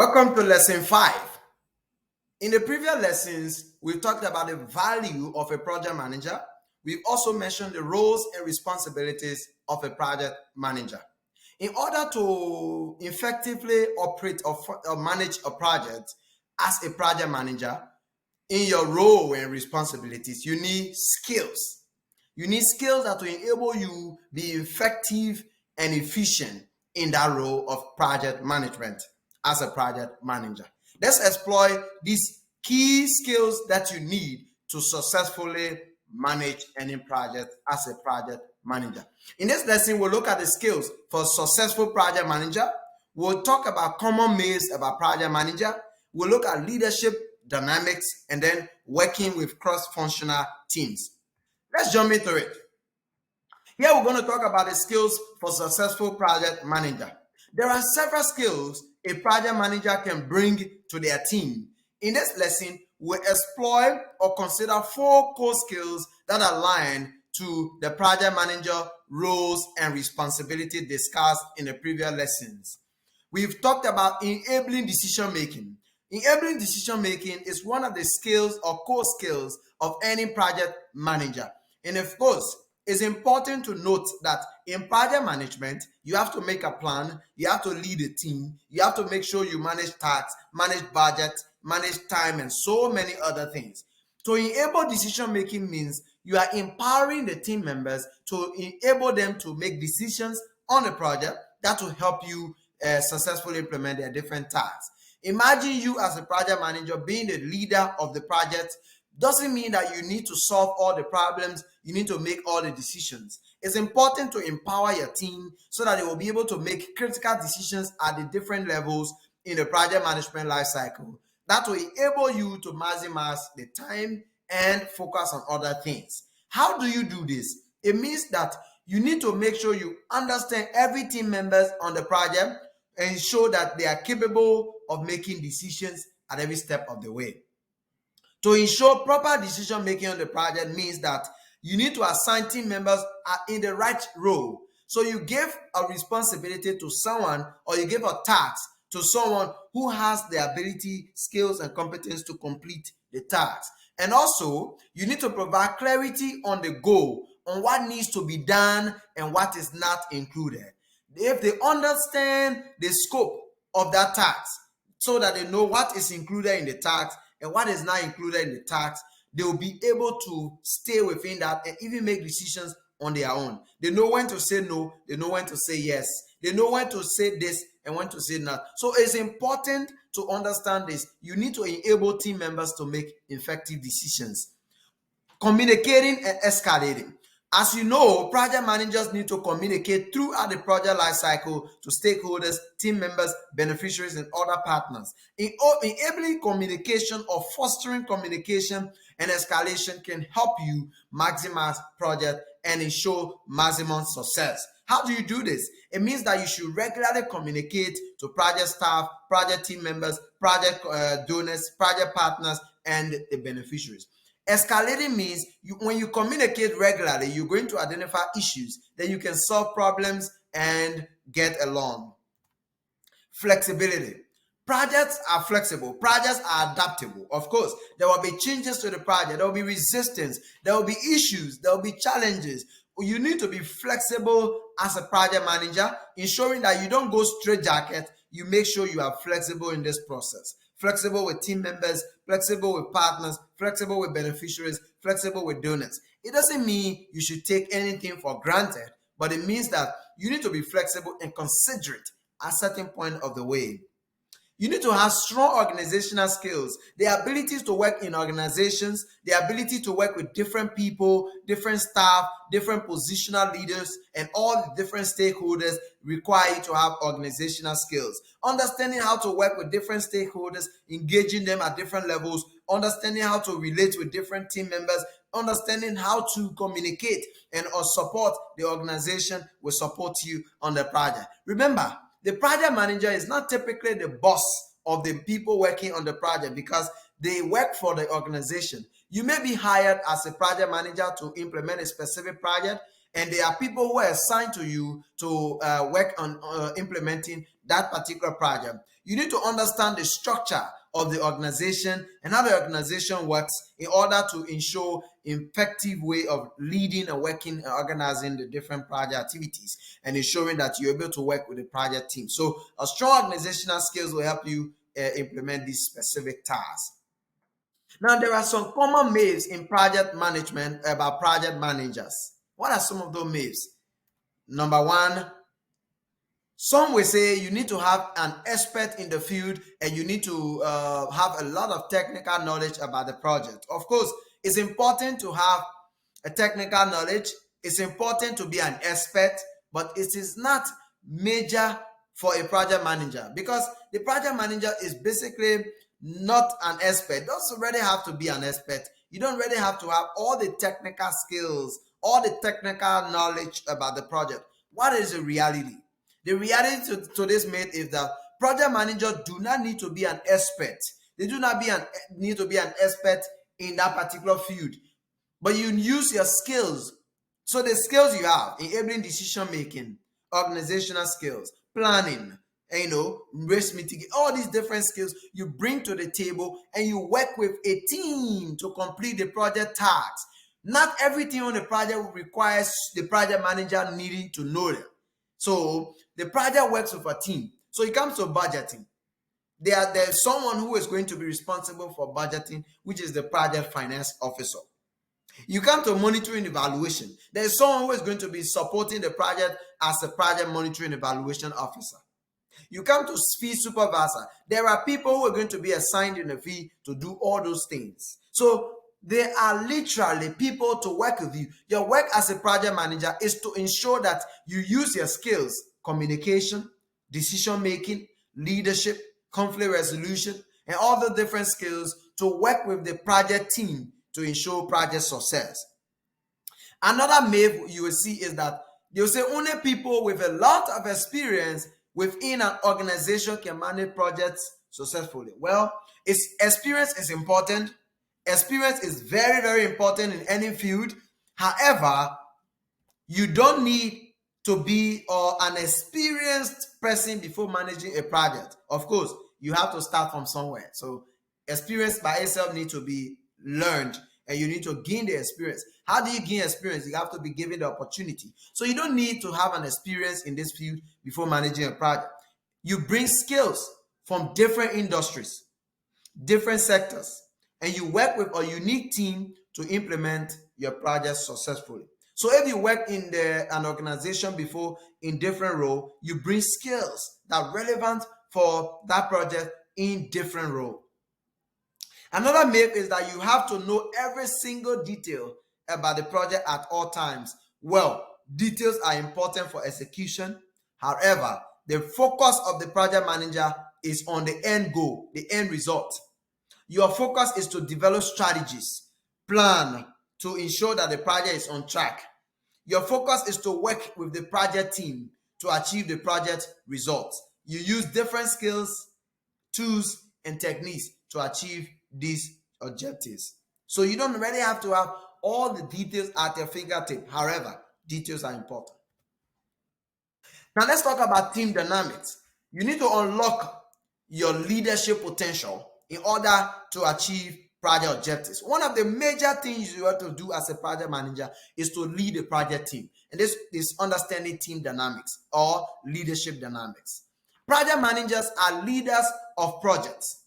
Welcome to lesson 5. In the previous lessons, we talked about the value of a project manager. We've also mentioned the roles and responsibilities of a project manager. In order to effectively operate or manage a project as a project manager, in your role and responsibilities, you need skills. You need skills that will enable you be effective and efficient in that role of project management as a project manager. Let's explore these key skills that you need to successfully manage any project as a project manager. In this lesson, we'll look at the skills for a successful project manager. We'll talk about common myths about project manager. We'll look at leadership dynamics and then working with cross-functional teams. Let's jump into it. Here we're going to talk about the skills for successful project manager. There are several skills a project manager can bring to their team. In this lesson, we'll explore or consider 4 core skills that align to the project manager roles and responsibilities discussed in the previous lessons. We've talked about enabling decision making. Enabling decision making is one of the skills or core skills of any project manager. And of course, it's important to note that in project management, you have to make a plan, you have to lead a team, you have to make sure you manage tasks, manage budget, manage time, and so many other things. To enable decision making means you are empowering the team members to enable them to make decisions on the project that will help you successfully implement their different tasks. Imagine you as a project manager being the leader of the project. Doesn't mean that you need to solve all the problems, you need to make all the decisions. It's important to empower your team so that they will be able to make critical decisions at the different levels in the project management lifecycle. That will enable you to maximize the time and focus on other things. How do you do this? It means that you need to make sure you understand every team members on the project and show that they are capable of making decisions at every step of the way. To ensure proper decision making on the project means that you need to assign team members in the right role. So you give a responsibility to someone or you give a task to someone who has the ability, skills, and competence to complete the task. And also, you need to provide clarity on the goal, on what needs to be done and what is not included. If they understand the scope of that task so that they know what is included in the task and what is not included in the task, they will be able to stay within that and even make decisions on their own. They know when to say no, they know when to say yes, they know when to say this and when to say that. So it's important to understand this. You need to enable team members to make effective decisions. Communicating and escalating. As you know, project managers need to communicate throughout the project lifecycle to stakeholders, team members, beneficiaries, and other partners. Enabling communication or fostering communication and escalation can help you maximize project and ensure maximum success. How do you do this? It means that you should regularly communicate to project staff, project team members, project donors, project partners, and the beneficiaries. Escalating means when you communicate regularly, you're going to identify issues, then you can solve problems and get along. Flexibility. Projects are flexible. Projects are adaptable. Of course, there will be changes to the project. There will be resistance. There will be issues. There will be challenges. You need to be flexible as a project manager, ensuring that you don't go straitjacket. You make sure you are flexible in this process. Flexible with team members, flexible with partners, flexible with beneficiaries, flexible with donors. It doesn't mean you should take anything for granted, but it means that you need to be flexible and considerate at a certain point of the way. You need to have strong organizational skills, the ability to work in organizations, the ability to work with different people, different staff, different positional leaders, and all the different stakeholders require you to have organizational skills. Understanding how to work with different stakeholders, engaging them at different levels, understanding how to relate with different team members, understanding how to communicate and or support the organization will support you on the project. Remember, the project manager is not typically the boss of the people working on the project because they work for the organization. You may be hired as a project manager to implement a specific project, and there are people who are assigned to you to work on implementing that particular project. You need to understand the structure of the organization and how the organization works in order to ensure effective way of leading and working and organizing the different project activities and ensuring that you're able to work with the project team. So a strong organizational skills will help you implement these specific tasks. Now, there are some common myths in project management about project managers. What are some of those myths? Number one, some will say you need to have an expert in the field and you need to have a lot of technical knowledge about the project. Of course, it's important to have a technical knowledge. It's important to be an expert, but it is not major for a project manager, because the project manager is basically not an expert. You don't already have to be an expert. You don't really have to have all the technical skills, all the technical knowledge about the project. What is the reality? The reality to this myth is that project managers do not need to be an expert. They do not need to be an expert in that particular field, but you use your skills. So the skills you have, enabling decision making, organizational skills, planning, risk mitigation, all these different skills you bring to the table, and you work with a team to complete the project tasks. Not everything on the project requires the project manager needing to know them. So the project works with a team. So it comes to budgeting. There's someone who is going to be responsible for budgeting, which is the project finance officer. You come to monitoring evaluation. There's someone who is going to be supporting the project as a project monitoring evaluation officer. You come to fee supervisor. There are people who are going to be assigned in the fee to do all those things. So there are literally people to work with you. Your work as a project manager is to ensure that you use your skills, communication, decision making, leadership, conflict resolution, and all the different skills to work with the project team to ensure project success. Another myth you will see is that you'll say only people with a lot of experience within an organization can manage projects successfully. Well, experience is important. Experience is very, very important in any field. However, you don't need to be an experienced person before managing a project. Of course, you have to start from somewhere. So experience by itself needs to be learned, and you need to gain the experience. How do you gain experience? You have to be given the opportunity. So you don't need to have an experience in this field before managing a project. You bring skills from different industries, different sectors, and you work with a unique team to implement your project successfully. So if you work in an organization before in different role, you bring skills that are relevant for that project in different role. Another myth is that you have to know every single detail about the project at all times. Well, details are important for execution. However, the focus of the project manager is on the end goal, the end result. Your focus is to develop strategies, plan to ensure that the project is on track. Your focus is to work with the project team to achieve the project results. You use different skills, tools, and techniques to achieve these objectives. So you don't really have to have all the details at your fingertip. However, details are important. Now let's talk about team dynamics. You need to unlock your leadership potential in order to achieve project objectives. One of the major things you have to do as a project manager is to lead a project team. And this is understanding team dynamics or leadership dynamics. Project managers are leaders of projects.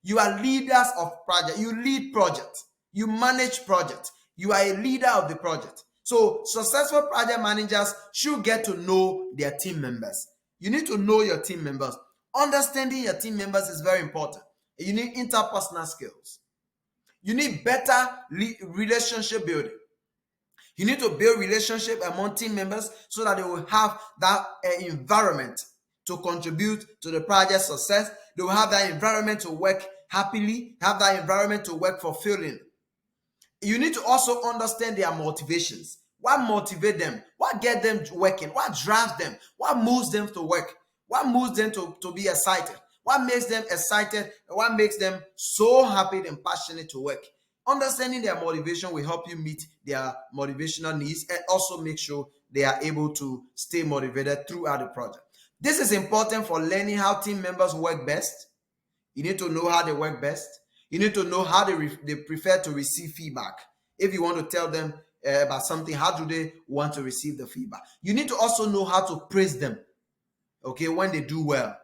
You are leaders of projects. You lead projects. You manage projects. You are a leader of the project. So successful project managers should get to know their team members. You need to know your team members. Understanding your team members is very important. You need interpersonal skills. You need better relationship building. You need to build relationship among team members so that they will have that environment to contribute to the project success. They will have that environment to work happily, have that environment to work fulfilling. You need to also understand their motivations. What motivates them? What gets them working? What drives them? What moves them to work? What moves them to be excited? What makes them excited? What makes them so happy and passionate to work? Understanding their motivation will help you meet their motivational needs and also make sure they are able to stay motivated throughout the project. This is important for learning how team members work best. You need to know how they work best. You need to know how they prefer to receive feedback. If you want to tell them about something, how do they want to receive the feedback? You need to also know how to praise them, okay, when they do well.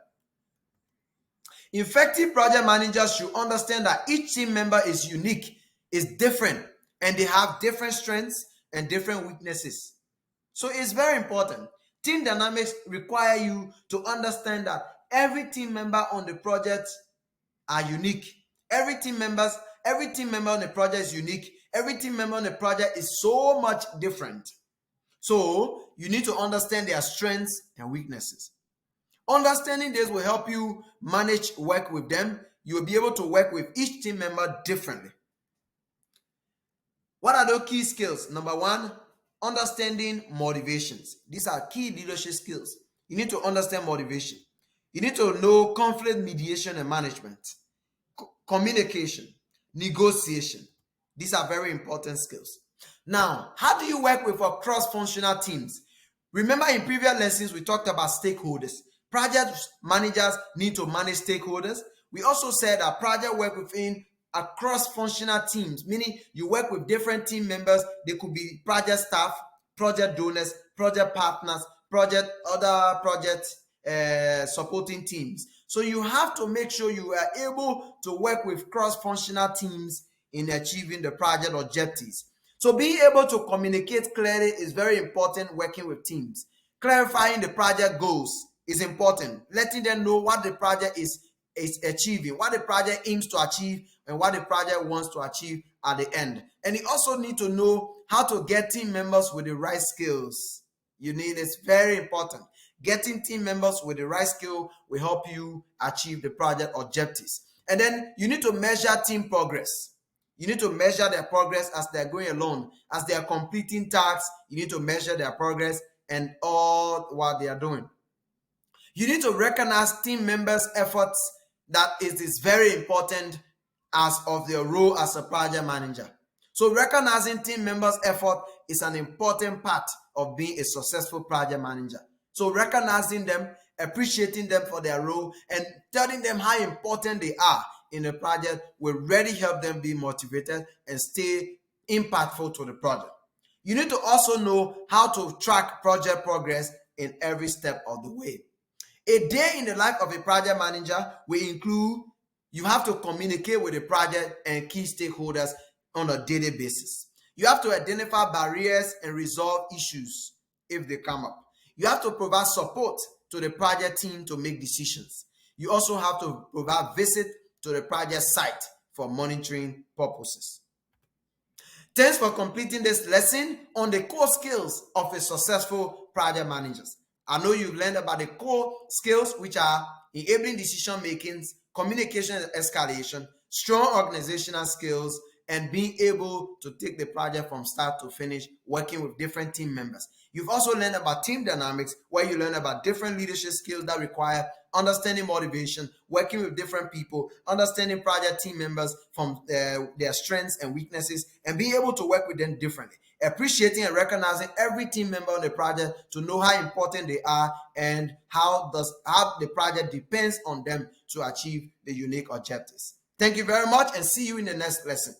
Effective project managers should understand that each team member is unique, is different, and they have different strengths and different weaknesses. So it's very important. Team dynamics require you to understand that every team member on the project are unique. Every team member on the project is unique. Every team member on the project is so much different. So you need to understand their strengths and weaknesses. Understanding this will help you manage work with them. You will be able to work with each team member differently. What are the key skills? Number one, understanding motivations. These are key leadership skills. You need to understand motivation. You need to know conflict mediation and management, communication, negotiation. These are very important skills. Now, how do you work with cross-functional teams? Remember in previous lessons, we talked about stakeholders. Project managers need to manage stakeholders. We also said that project work within a cross-functional teams, meaning you work with different team members. They could be project staff, project donors, project partners, other project supporting teams. So you have to make sure you are able to work with cross-functional teams in achieving the project objectives. So being able to communicate clearly is very important working with teams. Clarifying the project goals is important. Letting them know what the project is achieving, what the project aims to achieve, and what the project wants to achieve at the end. And you also need to know how to get team members with the right skills. It's very important. Getting team members with the right skill will help you achieve the project objectives. And then you need to measure team progress. You need to measure their progress as they're going along. As they are completing tasks, you need to measure their progress and all what they are doing. You need to recognize team members' efforts. That is very important as of their role as a project manager. So recognizing team members' effort is an important part of being a successful project manager. So recognizing them, appreciating them for their role, and telling them how important they are in the project will really help them be motivated and stay impactful to the project. You need to also know how to track project progress in every step of the way. A day in the life of a project manager will include you have to communicate with the project and key stakeholders on a daily basis. You have to identify barriers and resolve issues if they come up. You have to provide support to the project team to make decisions. You also have to provide visit to the project site for monitoring purposes. Thanks for completing this lesson on the core skills of a successful project manager. I know you've learned about the core skills, which are enabling decision making, communication and escalation, strong organizational skills, and being able to take the project from start to finish, working with different team members. You've also learned about team dynamics, where you learn about different leadership skills that require understanding motivation, working with different people, understanding project team members from their strengths and weaknesses, and being able to work with them differently. Appreciating and recognizing every team member on the project to know how important they are and how the project depends on them to achieve the unique objectives. Thank you very much and see you in the next lesson.